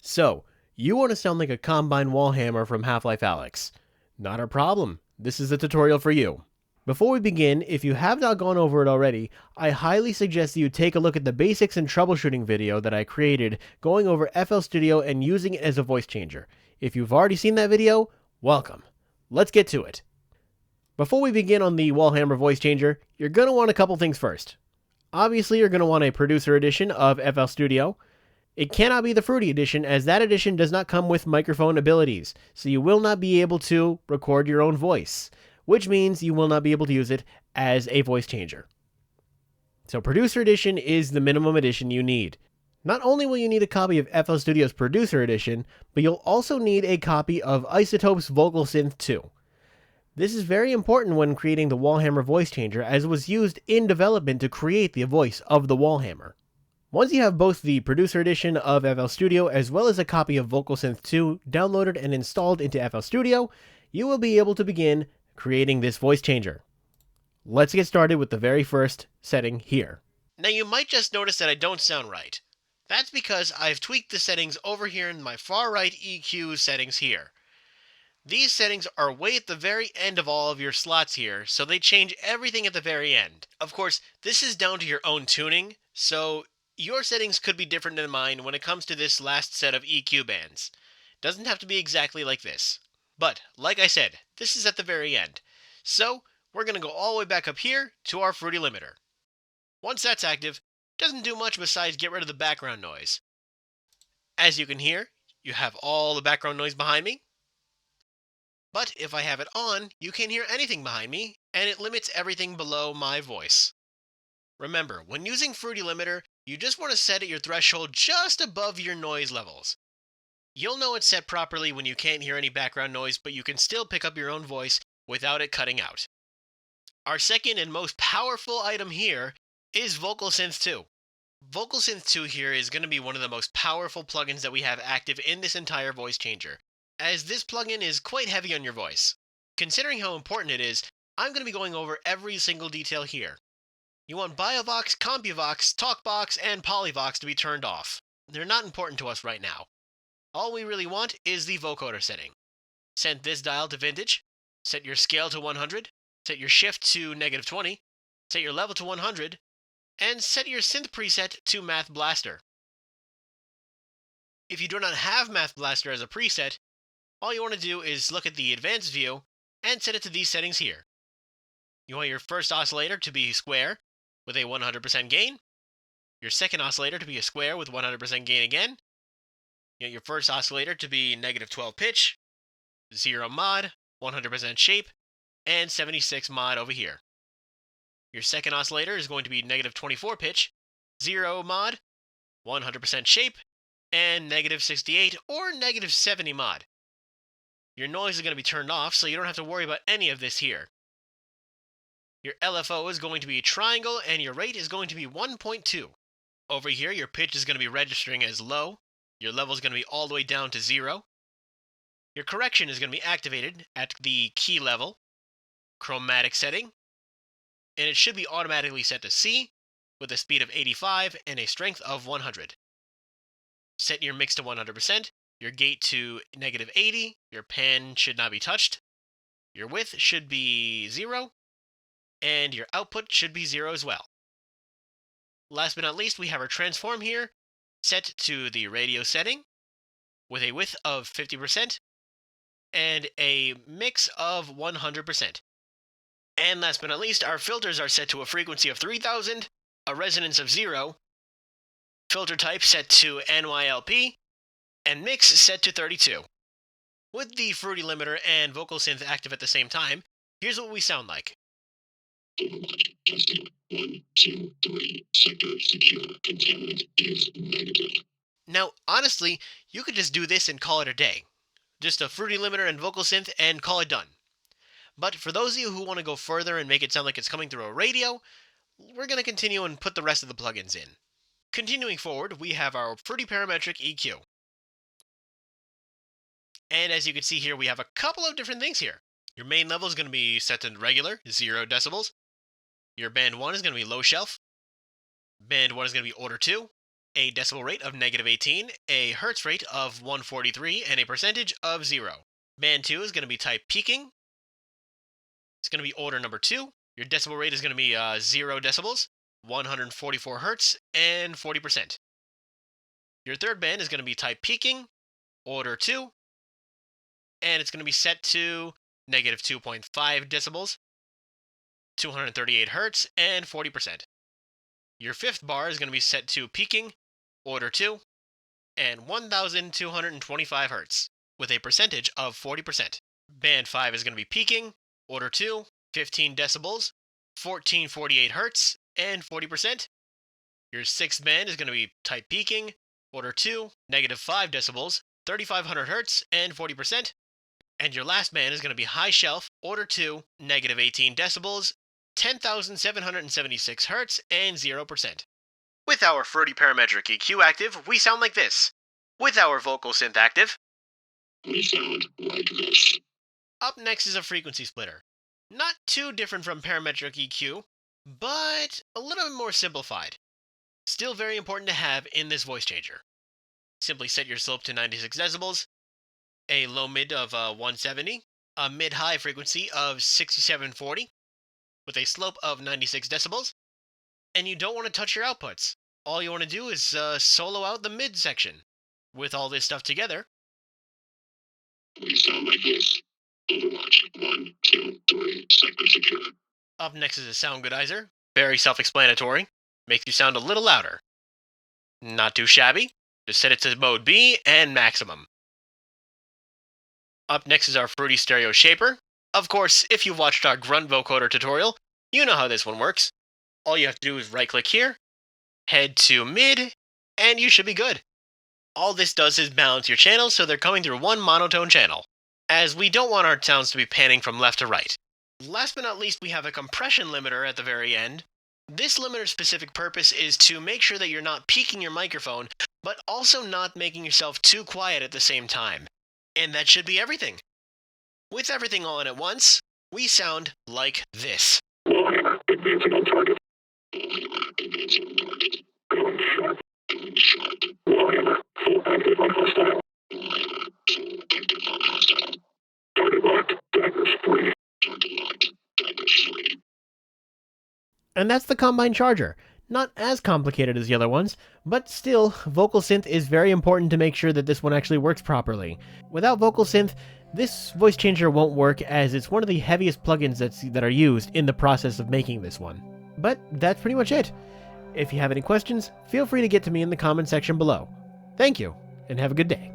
So, you want to sound like a Combine Wallhammer from Half-Life Alyx. Not a problem. This is the tutorial for you. Before we begin, if you have not gone over it already, I highly suggest that you take a look at the basics and troubleshooting video that I created going over FL Studio and using it as a voice changer. If you've already seen that video, welcome. Let's get to it. Before we begin on the Wallhammer voice changer, you're going to want a couple things first. Obviously, you're going to want a producer edition of FL Studio. It cannot be the Fruity edition, as that edition does not come with microphone abilities, so you will not be able to record your own voice, which means you will not be able to use it as a voice changer. So Producer Edition is the minimum edition you need. Not only will you need a copy of FL Studio's Producer Edition, but you'll also need a copy of iZotope's VocalSynth 2. This is very important when creating the Wallhammer voice changer, as it was used in development to create the voice of the Wallhammer. Once you have both the Producer Edition of FL Studio as well as a copy of VocalSynth 2 downloaded and installed into FL Studio, you will be able to begin creating this voice changer. Let's get started with the very first setting here. Now you might just notice that I don't sound right. That's because I've tweaked the settings over here in my far right EQ settings here. These settings are way at the very end of all of your slots here, so they change everything at the very end. Of course, this is down to your own tuning, so your settings could be different than mine when it comes to this last set of EQ bands. Doesn't have to be exactly like this. But, like I said, this is at the very end. So, we're going to go all the way back up here to our Fruity limiter. Once that's active, doesn't do much besides get rid of the background noise. As you can hear, you have all the background noise behind me. But if I have it on, you can't hear anything behind me, and it limits everything below my voice. Remember, when using Fruity limiter, you just want to set at your threshold just above your noise levels. You'll know it's set properly when you can't hear any background noise, but you can still pick up your own voice without it cutting out. Our second and most powerful item here is VocalSynth 2. VocalSynth 2 here is going to be one of the most powerful plugins that we have active in this entire voice changer, as this plugin is quite heavy on your voice. Considering how important it is, I'm going to be going over every single detail here. You want BioVox, CompuVox, TalkBox, and PolyVox to be turned off. They're not important to us right now. All we really want is the vocoder setting. Set this dial to vintage, set your scale to 100, set your shift to -20, set your level to 100, and set your synth preset to Math Blaster. If you do not have Math Blaster as a preset, all you want to do is look at the advanced view and set it to these settings here. You want your first oscillator to be square with a 100% gain, your second oscillator to be a square with 100% gain again, you want your first oscillator to be -12 pitch, 0 mod, 100% shape, and 76 mod over here. Your second oscillator is going to be -24 pitch, 0 mod, 100% shape, and -68 or -70 mod. Your noise is going to be turned off, so you don't have to worry about any of this here. Your LFO is going to be a triangle, and your rate is going to be 1.2. Over here, your pitch is going to be registering as low. Your level is going to be all the way down to 0. Your correction is going to be activated at the key level, chromatic setting, and it should be automatically set to C with a speed of 85 and a strength of 100. Set your mix to 100%, your gate to -80, your pan should not be touched, your width should be 0, and your output should be 0 as well. Last but not least, we have our transform here, set to the radio setting, with a width of 50%, and a mix of 100%. And last but not least, our filters are set to a frequency of 3000, a resonance of 0, filter type set to NYLP, and mix set to 32. With the Fruity limiter and VocalSynth active at the same time, here's what we sound like. Now, honestly, you could just do this and call it a day. Just a Fruity limiter and VocalSynth and call it done. But for those of you who want to go further and make it sound like it's coming through a radio, we're going to continue and put the rest of the plugins in. Continuing forward, we have our Fruity Parametric EQ. And as you can see here, we have a couple of different things here. Your main level is going to be set to regular, 0 decibels. Your band 1 is going to be low shelf. Band 1 is going to be order 2. a decibel rate of -18, a hertz rate of 143, and a percentage of 0. Band 2 is going to be type peaking. It's going to be order number 2. Your decibel rate is going to be 0 decibels, 144 hertz, and 40%. Your third band is going to be type peaking, order 2, and it's going to be set to -2.5 decibels, 238 hertz, and 40%. Your fifth bar is going to be set to peaking, order 2, and 1,225 hertz, with a percentage of 40%. Band 5 is going to be peaking, order 2, 15 decibels, 1448 hertz, and 40%. Your sixth band is going to be type peaking, order 2, -5 decibels, 3,500 hertz, and 40%. And your last band is going to be high shelf, order 2, -18 decibels, 10,776 hertz, and 0%. With our fruity parametric EQ active, we sound like this. With our VocalSynth active, we sound like this. Up next is a frequency splitter. Not too different from parametric EQ, but a little bit more simplified. Still very important to have in this voice changer. Simply set your slope to 96 decibels, a low mid of 170, a mid-high frequency of 6740, with a slope of 96 decibels, and you don't want to touch your outputs. All you want to do is solo out the mid section. With all this stuff together, we sound like this. Overwatch 1, 2, 3, sector secure. Up next is a sound goodizer. Very self-explanatory. Makes you sound a little louder. Not too shabby. Just set it to mode B and maximum. Up next is our fruity stereo shaper. Of course, if you've watched our grunt vocoder tutorial, you know how this one works. All you have to do is right-click here, head to mid, and you should be good. All this does is balance your channels so they're coming through one monotone channel, as we don't want our sounds to be panning from left to right. Last but not least, we have a compression limiter at the very end. This limiter's specific purpose is to make sure that you're not peaking your microphone, but also not making yourself too quiet at the same time. And that should be everything. With everything all in at once, we sound like this. And that's the Combine charger. Not as complicated as the other ones, but still, VocalSynth is very important to make sure that this one actually works properly. Without VocalSynth, this voice changer won't work, as it's one of the heaviest plugins that are used in the process of making this one. But that's pretty much it. If you have any questions, feel free to get to me in the comment section below. Thank you, and have a good day.